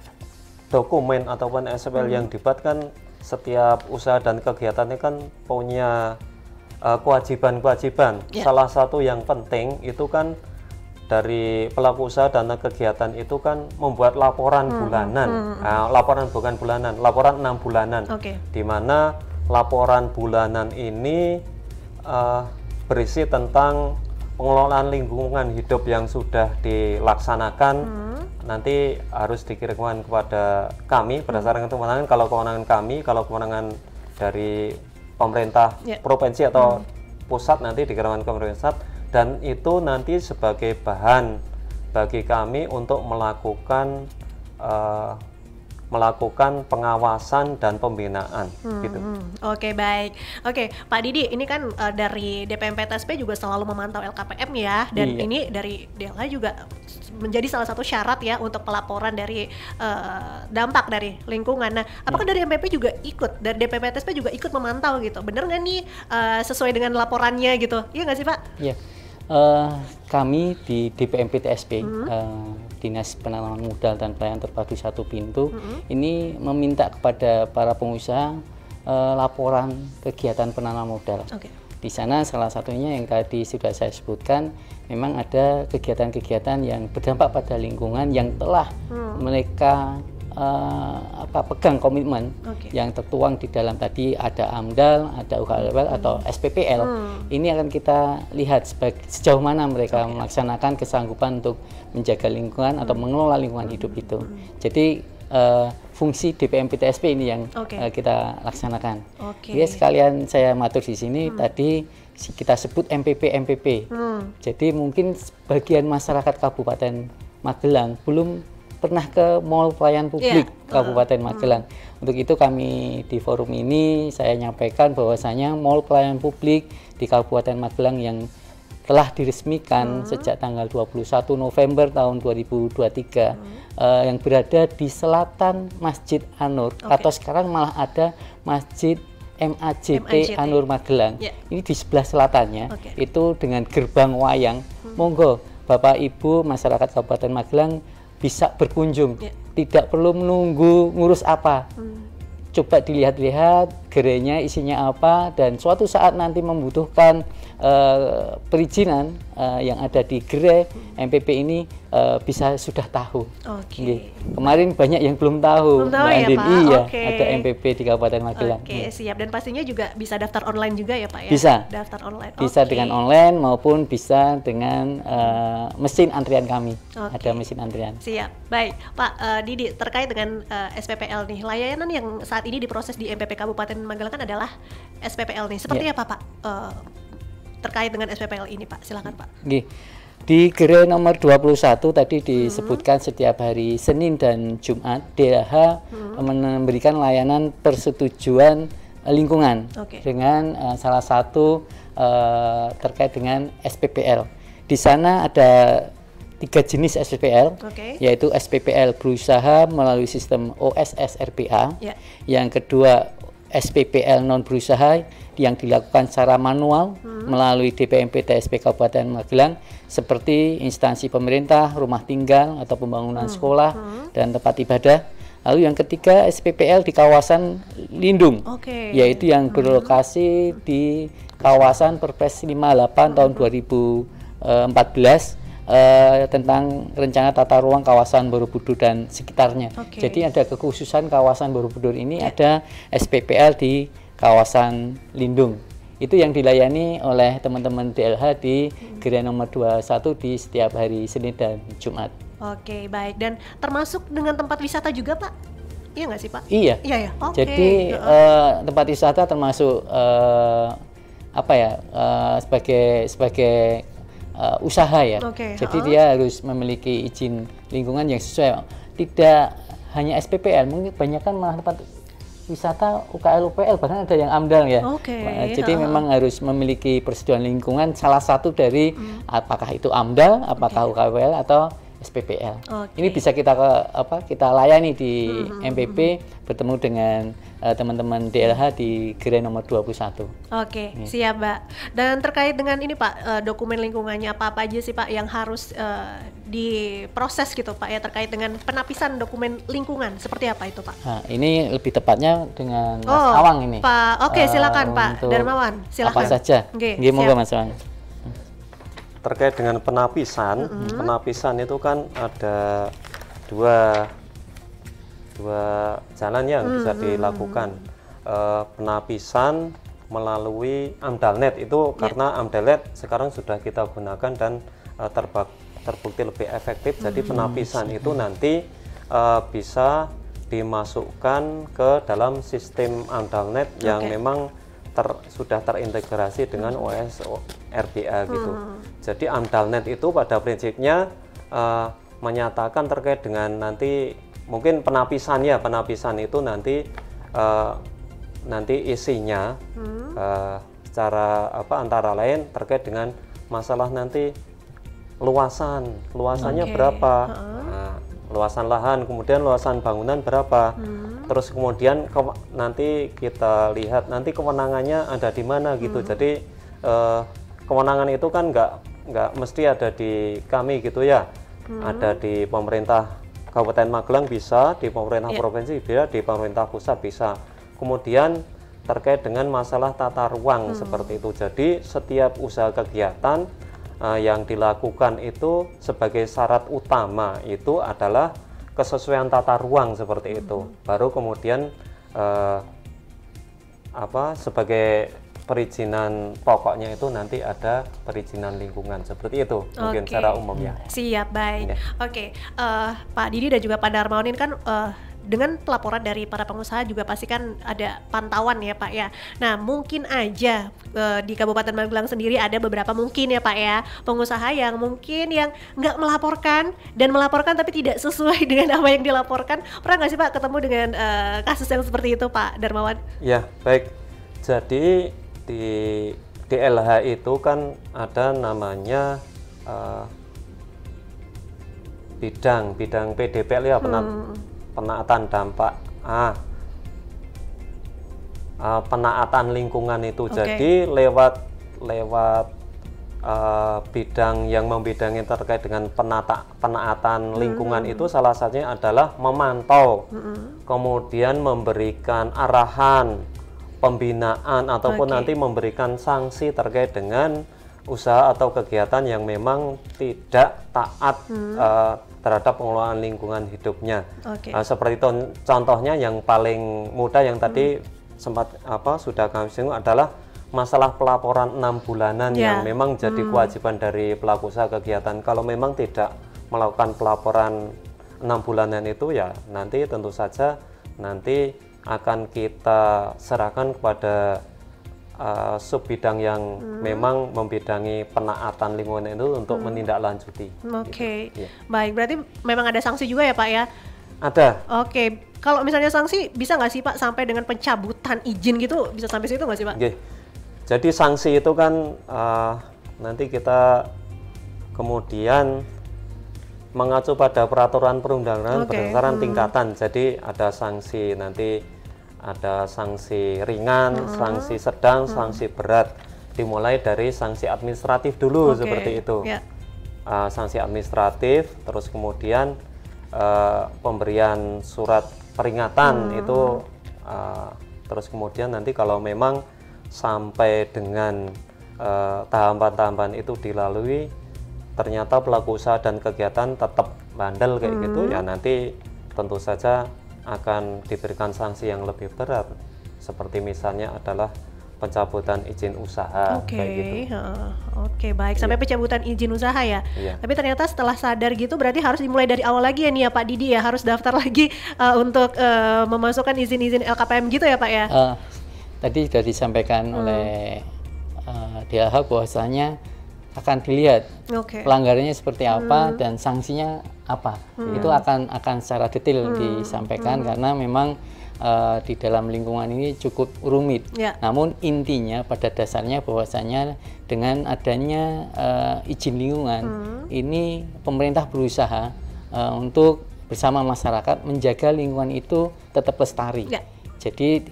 dokumen ataupun SPPL yang dibuat kan setiap usaha dan kegiatannya kan punya kewajiban-kewajiban. Salah satu yang penting itu kan dari pelaku usaha dan kegiatan itu kan membuat laporan bulanan, laporan 6 bulanan, di mana laporan bulanan ini berisi tentang pengelolaan lingkungan hidup yang sudah dilaksanakan. Nanti harus dikirimkan kepada kami berdasarkan kewenangan. Kalau kewenangan kami, kalau kewenangan dari pemerintah provinsi atau pusat nanti dikirimkan ke pemerintah pusat. Dan itu nanti sebagai bahan bagi kami untuk melakukan pengawasan dan pembinaan gitu. Baik. Pak Didi, ini kan dari DPMPTSP juga selalu memantau LKPM ya, dan ini dari DLH juga menjadi salah satu syarat ya untuk pelaporan dari dampak dari lingkungan. Nah, apakah dari MPP juga ikut, dari DPMPTSP juga ikut memantau gitu? Bener nggak nih sesuai dengan laporannya gitu? Iya nggak sih Pak? Iya. Kami di DPMPTSP, Dinas Penanaman Modal dan Pelayanan Terpadu Satu Pintu, ini meminta kepada para pengusaha laporan kegiatan penanaman modal. Di sana salah satunya yang tadi sudah saya sebutkan, memang ada kegiatan-kegiatan yang berdampak pada lingkungan yang telah mereka pegang komitmen yang tertuang di dalam tadi ada AMDAL, ada UKLWL atau SPPL. Ini akan kita lihat sejauh mana mereka melaksanakan kesanggupan untuk menjaga lingkungan atau mengelola lingkungan hidup itu. Jadi fungsi DPMPTSP ini yang kita laksanakan. Jadi sekalian saya matur di sini tadi kita sebut MPP. Jadi mungkin sebagian masyarakat Kabupaten Magelang belum pernah ke Mall Pelayanan Publik Kabupaten Magelang. Untuk itu kami di forum ini saya nyampaikan bahwasanya Mall Pelayanan Publik di Kabupaten Magelang yang telah diresmikan sejak tanggal 21 November tahun 2023 yang berada di selatan Masjid An-Nur atau sekarang malah ada Masjid MAJT An-Nur Magelang. Ini di sebelah selatannya itu dengan gerbang wayang. Monggo Bapak Ibu masyarakat Kabupaten Magelang bisa berkunjung, tidak perlu menunggu ngurus apa. Coba dilihat-lihat gerainya isinya apa, dan suatu saat nanti membutuhkan perizinan yang ada di gerai MPP ini bisa sudah tahu. Kemarin banyak yang belum tahu, Mbak Andin. Iya, ada MPP di Kabupaten Magelang. Siap. Dan pastinya juga bisa daftar online juga ya Pak ya? Bisa. Daftar online. Bisa dengan online maupun bisa dengan mesin antrian kami. Ada mesin antrian. Siap. Baik, Pak Didi, terkait dengan SPPL nih, layanan yang saat ini diproses di MPP Kabupaten Magelang kan adalah SPPL nih. Seperti apa Pak terkait dengan SPPL ini Pak? Silakan Pak. Di gerai nomor 21 tadi disebutkan setiap hari Senin dan Jumat DLH memberikan layanan persetujuan lingkungan dengan salah satu terkait dengan SPPL. Di sana ada 3 jenis SPPL, yaitu SPPL berusaha melalui sistem OSS RPA, yang kedua SPPL non berusaha yang dilakukan secara manual melalui DPMPTSP Kabupaten Magelang seperti instansi pemerintah, rumah tinggal atau pembangunan sekolah dan tempat ibadah. Lalu yang ketiga SPPL di kawasan lindung, yaitu yang berlokasi di kawasan Perpres 58 tahun 2014 tentang rencana tata ruang kawasan Borobudur dan sekitarnya. Jadi ada kekhususan kawasan Borobudur ini ada SPPL di kawasan lindung. Itu yang dilayani oleh teman-teman DLH di Gerai nomor 21 di setiap hari Senin dan Jumat. Oke, baik. Dan termasuk dengan tempat wisata juga, Pak? Iya nggak sih, Pak? Iya. Iya ya. Jadi tempat wisata termasuk sebagai usaha ya. Jadi dia harus memiliki izin lingkungan yang sesuai. Tidak hanya SPPL, mungkin banyak kan malah tempat wisata UKL UPL, bahkan ada yang AMDAL ya. Jadi memang harus memiliki persetujuan lingkungan, salah satu dari apakah itu AMDAL, apakah UKL atau SPPL. Ini bisa kita layani di MPP, bertemu dengan teman-teman DLH di Gerai nomor 21. Siap, Mbak. Dan terkait dengan ini, Pak, dokumen lingkungannya apa aja sih, Pak, yang harus diproses gitu, Pak, ya, terkait dengan penapisan dokumen lingkungan, seperti apa itu, Pak? Nah, ini lebih tepatnya dengan Mas Awang ini. Pak, silakan Pak Darmawan, silakan. Apa saja? Monggo Mas Awang. Terkait dengan penapisan, penapisan itu kan ada dua jalan yang bisa dilakukan. Penapisan melalui AMDALNet itu karena AMDALNet sekarang sudah kita gunakan dan terbukti lebih efektif. Jadi penapisan itu nanti bisa dimasukkan ke dalam sistem AMDALNet yang memang sudah terintegrasi dengan OS RBA gitu. Jadi AMDALNet itu pada prinsipnya menyatakan terkait dengan nanti mungkin penapisan itu nanti isinya secara antara lain terkait dengan masalah nanti luasannya berapa, luasan lahan, kemudian luasan bangunan berapa. Terus kemudian nanti kita lihat nanti kewenangannya ada di mana gitu. Jadi kewenangan itu kan nggak mesti ada di kami gitu ya. Ada di pemerintah Kabupaten Magelang bisa, di pemerintah provinsi bisa, di pemerintah pusat bisa. Kemudian terkait dengan masalah tata ruang seperti itu. Jadi setiap usaha kegiatan yang dilakukan itu sebagai syarat utama itu adalah kesesuaian tata ruang seperti itu. Baru kemudian sebagai perizinan pokoknya itu nanti ada perizinan lingkungan seperti itu mungkin secara umum ya. Siap, baik. Pak Didi dan juga Pak Darmawan ini kan dengan pelaporan dari para pengusaha juga pasti kan ada pantauan ya, Pak ya. Nah, mungkin aja di Kabupaten Magelang sendiri ada beberapa mungkin ya, Pak ya, pengusaha yang mungkin yang nggak melaporkan dan melaporkan tapi tidak sesuai dengan apa yang dilaporkan. Pernah nggak sih, Pak, ketemu dengan kasus yang seperti itu, Pak Darmawan? Ya, baik. Jadi di DLH itu kan ada namanya bidang PDPL ya, penaatan dampak penaatan lingkungan itu. Jadi lewat bidang yang membidangi terkait dengan penaatan lingkungan itu salah satunya adalah memantau, kemudian memberikan arahan, pembinaan ataupun nanti memberikan sanksi terkait dengan usaha atau kegiatan yang memang tidak taat terhadap pengelolaan lingkungan hidupnya. Seperti itu contohnya yang paling mudah yang tadi sempat sudah kami singgung adalah masalah pelaporan 6 bulanan yang memang jadi kewajiban dari pelaku usaha kegiatan. Kalau memang tidak melakukan pelaporan 6 bulanan itu ya nanti tentu saja nanti akan kita serahkan kepada sub bidang yang memang membidangi penaatan lingkungan itu untuk menindaklanjuti. Gitu. Baik, berarti memang ada sanksi juga ya, Pak ya? Ada. Kalau misalnya sanksi bisa nggak sih, Pak, sampai dengan pencabutan izin gitu, bisa sampai situ nggak sih, Pak? Jadi sanksi itu kan nanti kita kemudian mengacu pada peraturan perundang-undangan berdasarkan tingkatan. Jadi ada sanksi nanti. Ada sanksi ringan, sanksi sedang, sanksi berat. Dimulai dari sanksi administratif dulu seperti itu. Sanksi administratif, terus kemudian pemberian surat peringatan itu, terus kemudian nanti kalau memang sampai dengan tahapan-tahapan itu dilalui, ternyata pelaku usaha dan kegiatan tetap bandel kayak gitu, ya nanti tentu saja akan diberikan sanksi yang lebih berat, seperti misalnya adalah pencabutan izin usaha kayak gitu. Oke, baik. Sampai pencabutan izin usaha ya. Tapi ternyata setelah sadar gitu berarti harus dimulai dari awal lagi ya nih ya Pak Didi ya, harus daftar lagi untuk memasukkan izin-izin LKPM gitu ya Pak ya. Tadi sudah disampaikan oleh DLH bahwasanya akan dilihat pelanggarannya seperti apa dan sanksinya apa. Itu akan secara detail disampaikan karena memang di dalam lingkungan ini cukup rumit. Namun intinya pada dasarnya bahwasanya dengan adanya izin lingkungan ini pemerintah berusaha untuk bersama masyarakat menjaga lingkungan itu tetap lestari. Jadi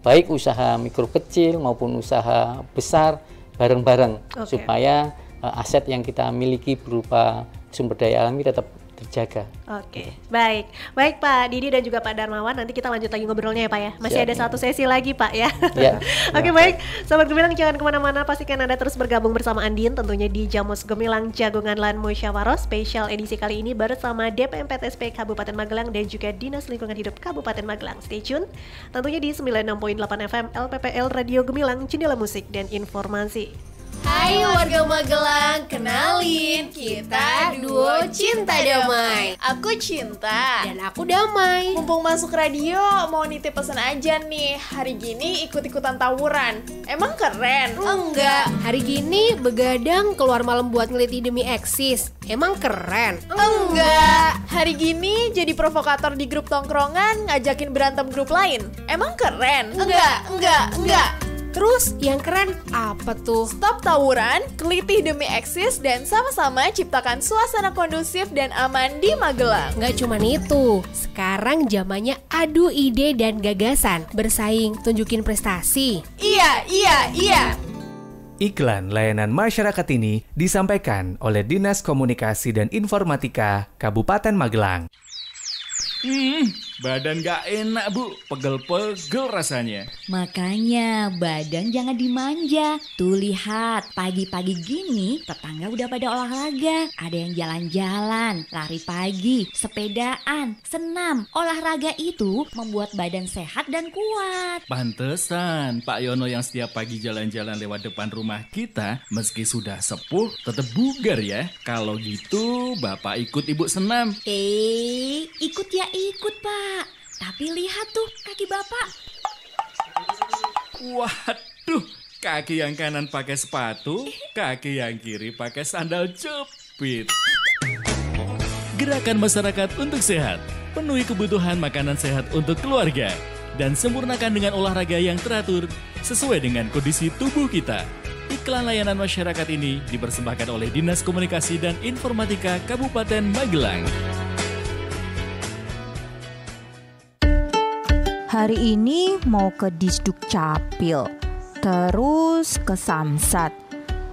baik usaha mikro kecil maupun usaha besar bareng-bareng supaya aset yang kita miliki berupa sumber daya alami tetap terjaga. Baik Pak Didi dan juga Pak Darmawan, nanti kita lanjut lagi ngobrolnya ya Pak ya. Masih ada satu sesi lagi Pak ya. Baik, Sobat Gemilang jangan kemana-mana, pastikan Anda terus bergabung bersama Andin tentunya di Jamus Gemilang Jagungan Lan Musyawarah spesial edisi kali ini bersama DPMPTSP Kabupaten Magelang dan juga Dinas Lingkungan Hidup Kabupaten Magelang. Stay tune tentunya di 96.8 FM LPPL Radio Gemilang, Jendela Musik dan Informasi. Hai warga Magelang, kenalin, kita duo Cinta Damai. Aku Cinta dan aku Damai. Mumpung masuk radio, mau nitip pesan aja nih. Hari gini ikut-ikutan tawuran. Emang keren? Enggak. Hari gini begadang keluar malam buat ngeliti demi eksis. Emang keren? Enggak. Hari gini jadi provokator di grup tongkrongan, ngajakin berantem grup lain. Emang keren? Enggak. Terus yang keren apa tuh? Stop tawuran, kelitih demi eksis, dan sama-sama ciptakan suasana kondusif dan aman di Magelang. Nggak cuma itu, sekarang zamannya adu ide dan gagasan. Bersaing, tunjukin prestasi. Iya. Iklan layanan masyarakat ini disampaikan oleh Dinas Komunikasi dan Informatika Kabupaten Magelang. Badan gak enak Bu, pegel-pegel rasanya. Makanya badan jangan dimanja. Tuh lihat, pagi-pagi gini tetangga udah pada olahraga. Ada yang jalan-jalan, lari pagi, sepedaan, senam. Olahraga itu membuat badan sehat dan kuat. Pantesan Pak Yono yang setiap pagi jalan-jalan lewat depan rumah kita, meski sudah sepuh tetap bugar ya. Kalau gitu Bapak ikut Ibu senam. Ikut ya ikut Pak. Tapi lihat tuh kaki Bapak. Waduh, kaki yang kanan pakai sepatu, kaki yang kiri pakai sandal jepit. Gerakan masyarakat untuk sehat. Penuhi kebutuhan makanan sehat untuk keluarga. Dan sempurnakan dengan olahraga yang teratur sesuai dengan kondisi tubuh kita. Iklan layanan masyarakat ini dipersembahkan oleh Dinas Komunikasi dan Informatika Kabupaten Magelang. Hari ini mau ke Disduk Capil, terus ke Samsat,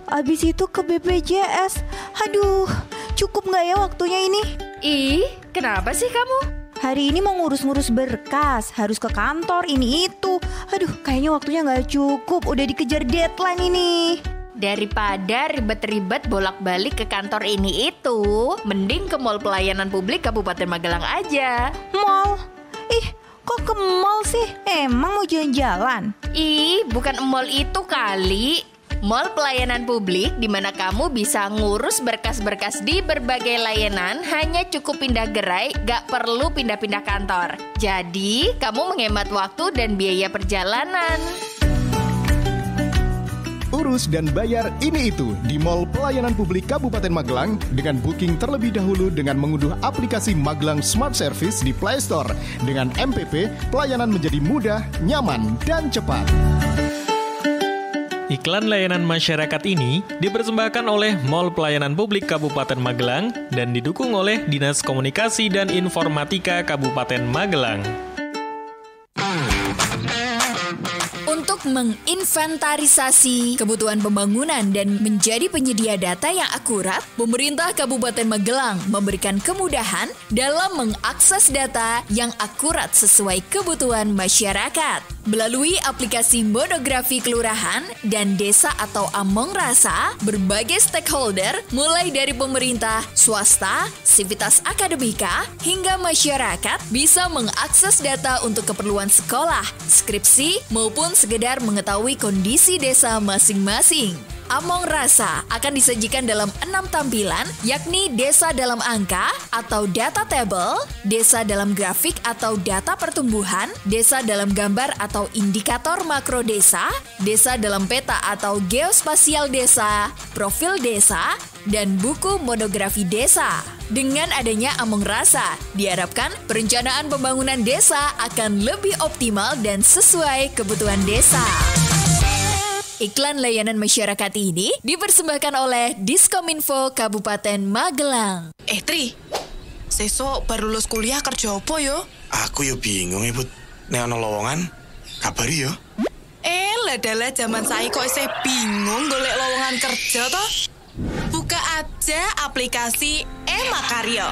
abis itu ke BPJS. Aduh, cukup gak ya waktunya ini? Ih, kenapa sih kamu? Hari ini mau ngurus-ngurus berkas, harus ke kantor ini itu. Aduh, kayaknya waktunya gak cukup, udah dikejar deadline ini. Daripada ribet-ribet bolak-balik ke kantor ini itu, mending ke Mall Pelayanan Publik Kabupaten Magelang aja. Mall? Ih, kok ke mall sih? Emang mau jalan-jalan? Ih, bukan mall itu kali. Mall Pelayanan Publik di mana kamu bisa ngurus berkas-berkas di berbagai layanan hanya cukup pindah gerai, gak perlu pindah-pindah kantor. Jadi, kamu menghemat waktu dan biaya perjalanan. Urus dan bayar ini itu di Mall Pelayanan Publik Kabupaten Magelang dengan booking terlebih dahulu dengan mengunduh aplikasi Magelang Smart Service di Play Store. Dengan MPP, pelayanan menjadi mudah, nyaman, dan cepat. Iklan layanan masyarakat ini dipersembahkan oleh Mall Pelayanan Publik Kabupaten Magelang dan didukung oleh Dinas Komunikasi dan Informatika Kabupaten Magelang. Untuk untuk menginventarisasi kebutuhan pembangunan dan menjadi penyedia data yang akurat, pemerintah Kabupaten Magelang memberikan kemudahan dalam mengakses data yang akurat sesuai kebutuhan masyarakat. Melalui aplikasi Monografi Kelurahan dan Desa atau Among Rasa, berbagai stakeholder mulai dari pemerintah, swasta, sivitas akademika, hingga masyarakat bisa mengakses data untuk keperluan sekolah, skripsi, maupun sekedar mengetahui kondisi desa masing-masing. Among Rasa akan disajikan dalam 6 tampilan, yakni desa dalam angka atau data table, desa dalam grafik atau data pertumbuhan, desa dalam gambar atau indikator makro desa, desa dalam peta atau geospasial desa, profil desa, dan buku monografi desa. Dengan adanya Among Rasa, diharapkan perencanaan pembangunan desa akan lebih optimal dan sesuai kebutuhan desa. Iklan layanan masyarakat ini dipersembahkan oleh Diskominfo Kabupaten Magelang. Tri, sesok baru lulus kuliah kerja apa yo? Aku yo bingung Ibu. Nek ana lowongan, kabari yo. Ladalah zaman saya kok isih bingung golek lowongan kerja toh? Buka aja aplikasi Emakaryo.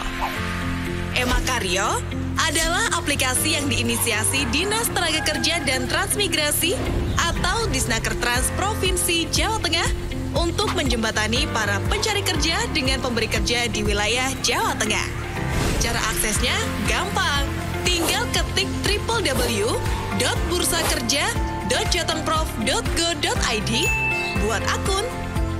Emakaryo adalah aplikasi yang diinisiasi Dinas Tenaga Kerja dan Transmigrasi atau Disnaker Trans Provinsi Jawa Tengah untuk menjembatani para pencari kerja dengan pemberi kerja di wilayah Jawa Tengah. Cara aksesnya gampang. Tinggal ketik www.bursakerja.jatengprof.go.id, buat akun,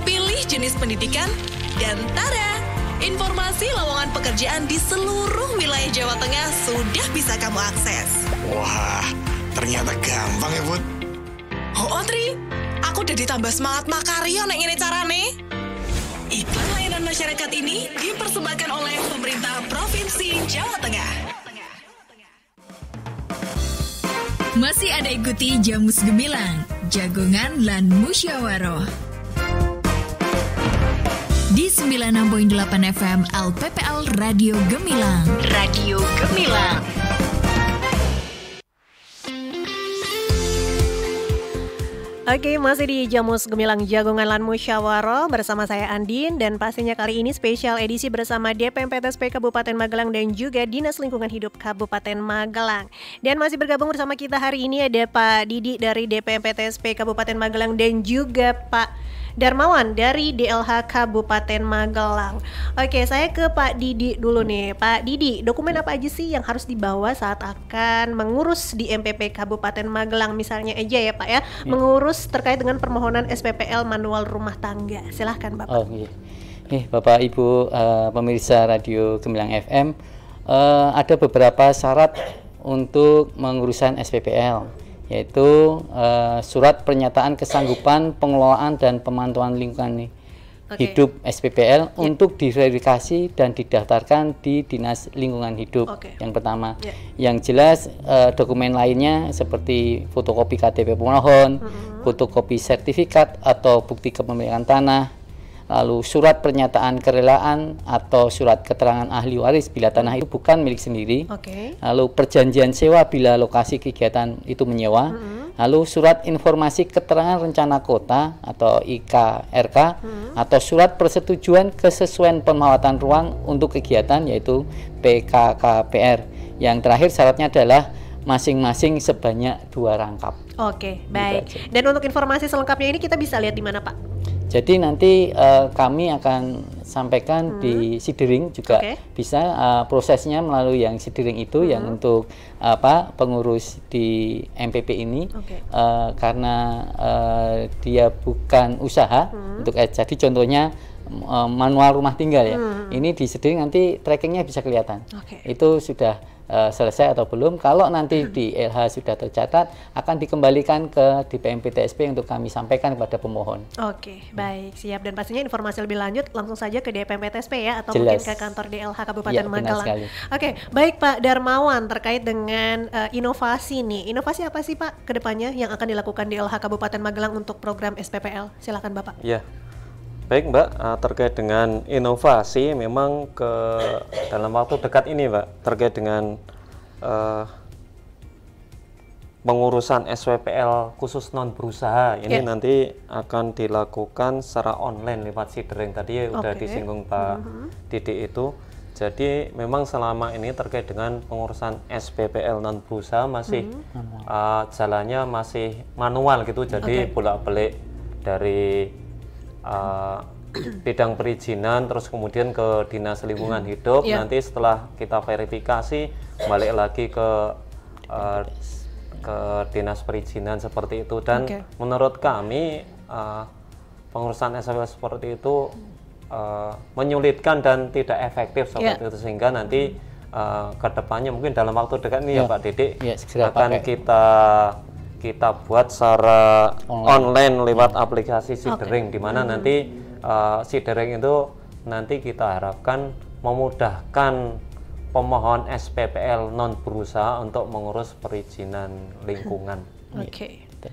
pilih jenis pendidikan, dan tada! Informasi lowongan pekerjaan di seluruh wilayah Jawa Tengah sudah bisa kamu akses. Wah, ternyata gampang ya, Bud. Oh, Tri, aku udah ditambah semangat makaryo nek ngene carane. Iklan layanan masyarakat ini dipersembahkan oleh pemerintah Provinsi Jawa Tengah. Masih ada ikuti Jamus Gemilang, Jagongan lan Musyawaroh. Di 96.8 FM LPPL Radio Gemilang. Radio Gemilang. Oke, masih di Jamus Gemilang Jagongan lan Musyawaroh bersama saya Andin, dan pastinya kali ini spesial edisi bersama DPMPTSP Kabupaten Magelang dan juga Dinas Lingkungan Hidup Kabupaten Magelang. Dan masih bergabung bersama kita hari ini ada Pak Didi dari DPMPTSP Kabupaten Magelang dan juga Pak Darmawan dari DLH Kabupaten Magelang. Oke, saya ke Pak Didi dulu nih. Pak Didi, dokumen apa aja sih yang harus dibawa saat akan mengurus di MPP Kabupaten Magelang misalnya aja ya Pak ya, mengurus terkait dengan permohonan SPPL manual rumah tangga. Silahkan Bapak. Oh iya. Bapak Ibu pemirsa Radio Gemilang FM, ada beberapa syarat untuk mengurusan SPPL, yaitu surat pernyataan kesanggupan pengelolaan dan pemantauan lingkungan hidup SPPL untuk diverifikasi dan didaftarkan di Dinas Lingkungan Hidup. Yang pertama, yang jelas dokumen lainnya seperti fotokopi KTP pemohon, fotokopi sertifikat atau bukti kepemilikan tanah, lalu surat pernyataan kerelaan atau surat keterangan ahli waris bila tanah itu bukan milik sendiri, lalu perjanjian sewa bila lokasi kegiatan itu menyewa, lalu surat informasi keterangan rencana kota atau IKRK, atau surat persetujuan kesesuaian pemanfaatan ruang untuk kegiatan yaitu PKKPR. Yang terakhir syaratnya adalah masing-masing sebanyak 2 rangkap. Oke, baik. Dan untuk informasi selengkapnya ini kita bisa lihat di mana Pak? Jadi nanti kami akan sampaikan di Sidering juga bisa prosesnya melalui yang Sidering itu yang untuk pengurus di MPP ini karena dia bukan usaha untuk jadi contohnya manual rumah tinggal ya. Ini di Sidering nanti trackingnya bisa kelihatan. Itu sudah selesai atau belum. Kalau nanti di LH sudah tercatat, akan dikembalikan ke DPMPTSP untuk kami sampaikan kepada pemohon. Oke, baik, siap. Dan pastinya informasi lebih lanjut langsung saja ke DPMPTSP ya, atau mungkin ke kantor DLH Kabupaten Magelang. Oke, baik Pak Darmawan, terkait dengan inovasi nih. Inovasi apa sih Pak ke depannya yang akan dilakukan DLH Kabupaten Magelang untuk program SPPL? Silakan Bapak. Ya. Baik Mbak, terkait dengan inovasi memang dalam waktu dekat ini Mbak, terkait dengan pengurusan SPPL khusus non berusaha ini nanti akan dilakukan secara online lewat sidering tadi udah disinggung Pak Didi itu. Jadi memang selama ini terkait dengan pengurusan SPPL non berusaha masih jalannya masih manual gitu. Jadi bolak-balik dari bidang perizinan terus kemudian ke Dinas Lingkungan Hidup. Nanti setelah kita verifikasi balik lagi ke Dinas Perizinan seperti itu. Dan menurut kami pengurusan SPPL seperti itu menyulitkan dan tidak efektif seperti itu, sehingga nanti kedepannya mungkin dalam waktu dekat ini ya Pak Didik akan kita buat secara online lewat aplikasi sidering, di mana nanti sidering itu nanti kita harapkan memudahkan pemohon SPPL non berusaha untuk mengurus perizinan lingkungan.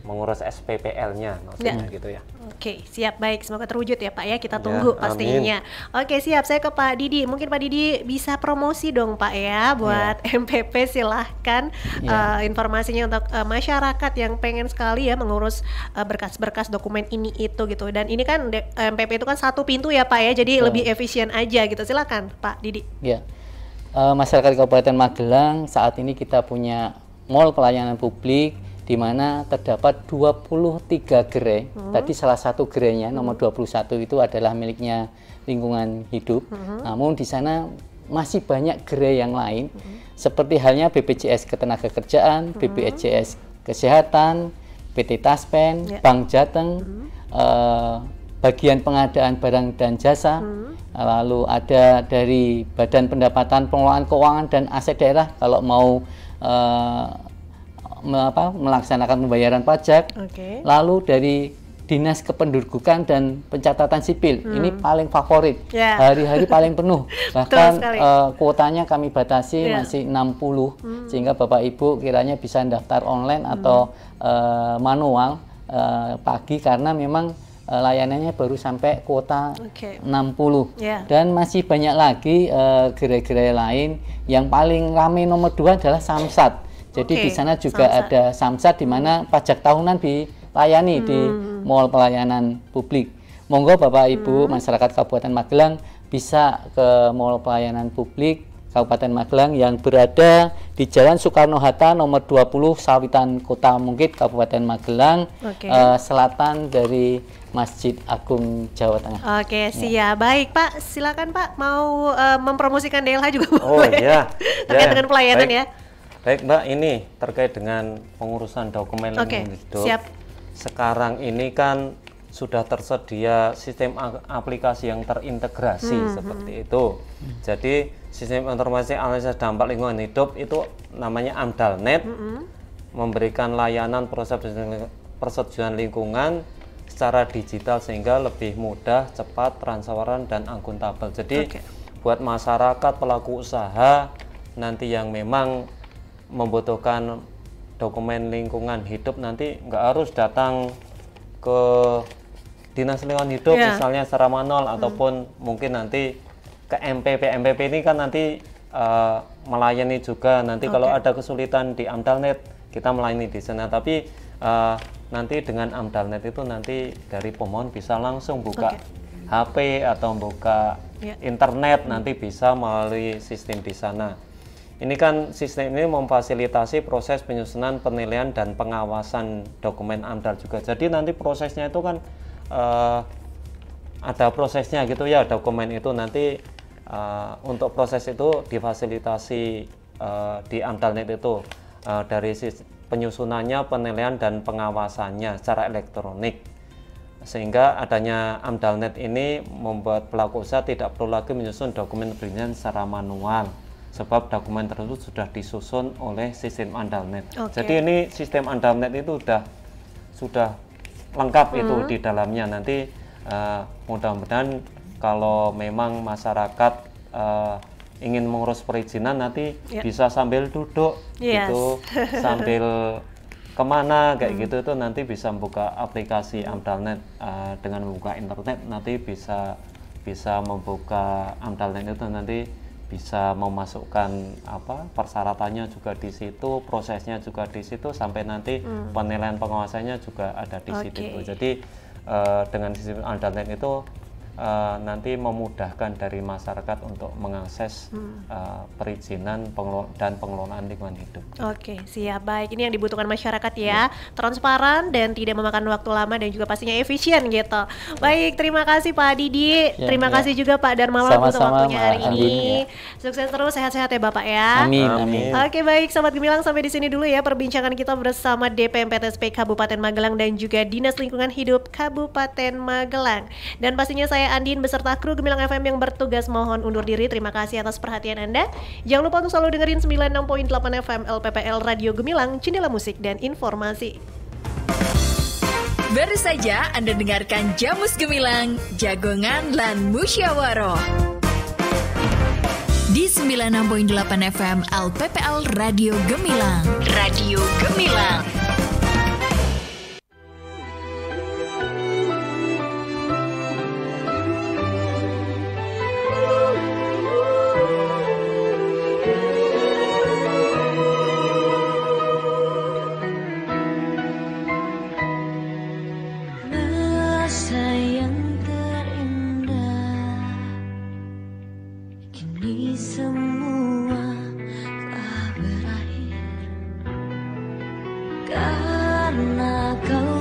Mengurus SPPL-nya maksudnya gitu ya. Siap, baik, semoga terwujud ya Pak ya, kita tunggu pastinya. Siap, saya ke Pak Didi. Mungkin Pak Didi bisa promosi dong Pak ya buat MPP, silahkan informasinya untuk masyarakat yang pengen sekali ya mengurus berkas-berkas dokumen ini itu gitu. Dan ini kan MPP itu kan satu pintu ya Pak ya, jadi lebih efisien aja gitu. Silakan Pak Didi. Masyarakat Kabupaten Magelang, saat ini kita punya mall pelayanan publik di mana terdapat 23 gerai. Tadi salah satu gerainya nomor 21 itu adalah miliknya Lingkungan Hidup. Namun di sana masih banyak gerai yang lain seperti halnya BPJS Ketenagakerjaan, BPJS Kesehatan, PT Taspen, Bank Jateng, bagian pengadaan barang dan jasa, lalu ada dari Badan Pendapatan Pengelolaan Keuangan dan Aset Daerah kalau mau melaksanakan pembayaran pajak, lalu dari Dinas Kependudukan dan Pencatatan Sipil, ini paling favorit, hari-hari paling penuh, bahkan kuotanya kami batasi masih 60, sehingga Bapak Ibu kiranya bisa daftar online atau manual pagi, karena memang layanannya baru sampai kuota 60 dan masih banyak lagi gerai-gerai lain. Yang paling ramai nomor 2 adalah Samsat. Jadi di sana juga ada Samsat, di mana pajak tahunan dilayani di Mall Pelayanan Publik. Monggo Bapak Ibu masyarakat Kabupaten Magelang bisa ke Mall Pelayanan Publik Kabupaten Magelang yang berada di Jalan Soekarno-Hatta nomor 20 Sawitan Kota Mungkit Kabupaten Magelang, selatan dari Masjid Agung Jawa Tengah. Siap. Baik Pak, silakan Pak, mau mempromosikan DLH juga boleh. Terkait dengan pelayanan ya. Baik Mbak, ini terkait dengan pengurusan dokumen lingkungan hidup. Sekarang ini kan sudah tersedia sistem aplikasi yang terintegrasi seperti itu. Jadi sistem informasi analisis dampak lingkungan hidup itu namanya AMDALNet, memberikan layanan proses persetujuan lingkungan secara digital sehingga lebih mudah, cepat, transparan dan akuntabel. Jadi buat masyarakat, pelaku usaha nanti yang memang membutuhkan dokumen lingkungan hidup nanti nggak harus datang ke Dinas Lingkungan Hidup misalnya secara manual, ataupun mungkin nanti ke MPP. MPP ini kan nanti melayani juga nanti kalau ada kesulitan di AMDALNet kita melayani di sana, tapi nanti dengan AMDALNet itu nanti dari pemohon bisa langsung buka HP atau buka internet, nanti bisa melalui sistem di sana. Ini kan sistem ini memfasilitasi proses penyusunan, penilaian dan pengawasan dokumen AMDAL juga. Jadi nanti prosesnya itu kan ada prosesnya gitu ya, dokumen itu nanti untuk proses itu difasilitasi di AMDALNet itu dari penyusunannya, penilaian dan pengawasannya secara elektronik, sehingga adanya AMDALNet ini membuat pelaku usaha tidak perlu lagi menyusun dokumen perizinan secara manual, sebab dokumen tersebut sudah disusun oleh sistem AMDALNet. Jadi ini sistem AMDALNet itu sudah lengkap itu di dalamnya. Nanti mudah-mudahan kalau memang masyarakat ingin mengurus perizinan nanti bisa sambil duduk gitu, sambil kemana kayak gitu, itu nanti bisa membuka aplikasi AMDALNet dengan membuka internet, nanti bisa membuka AMDALNet itu nanti bisa memasukkan persyaratannya juga di situ, prosesnya juga di situ, sampai nanti penilaian pengawasannya juga ada di situ. Jadi dengan sistem Aldanet itu nanti memudahkan dari masyarakat untuk mengakses perizinan dan pengelolaan lingkungan hidup. Oke, siap. Baik, ini yang dibutuhkan masyarakat ya, transparan dan tidak memakan waktu lama dan juga pastinya efisien gitu. Baik, terima kasih Pak Didi, terima kasih juga Pak Darmawan untuk waktunya hari ini. Sukses terus, sehat-sehat ya Bapak ya. Amin. Oke, baik Sobat Gemilang, sampai di sini dulu ya perbincangan kita bersama DPMPTSP Kabupaten Magelang dan juga Dinas Lingkungan Hidup Kabupaten Magelang. Dan pastinya saya Andin beserta kru Gemilang FM yang bertugas mohon undur diri. Terima kasih atas perhatian Anda. Jangan lupa untuk selalu dengerin 96.8 FM LPPL Radio Gemilang, Jendela Musik dan Informasi. Baru saja Anda dengarkan Jamus Gemilang, Jagongan lan Musyawaroh di 96.8 FM LPPL Radio Gemilang. Radio Gemilang. Karena kau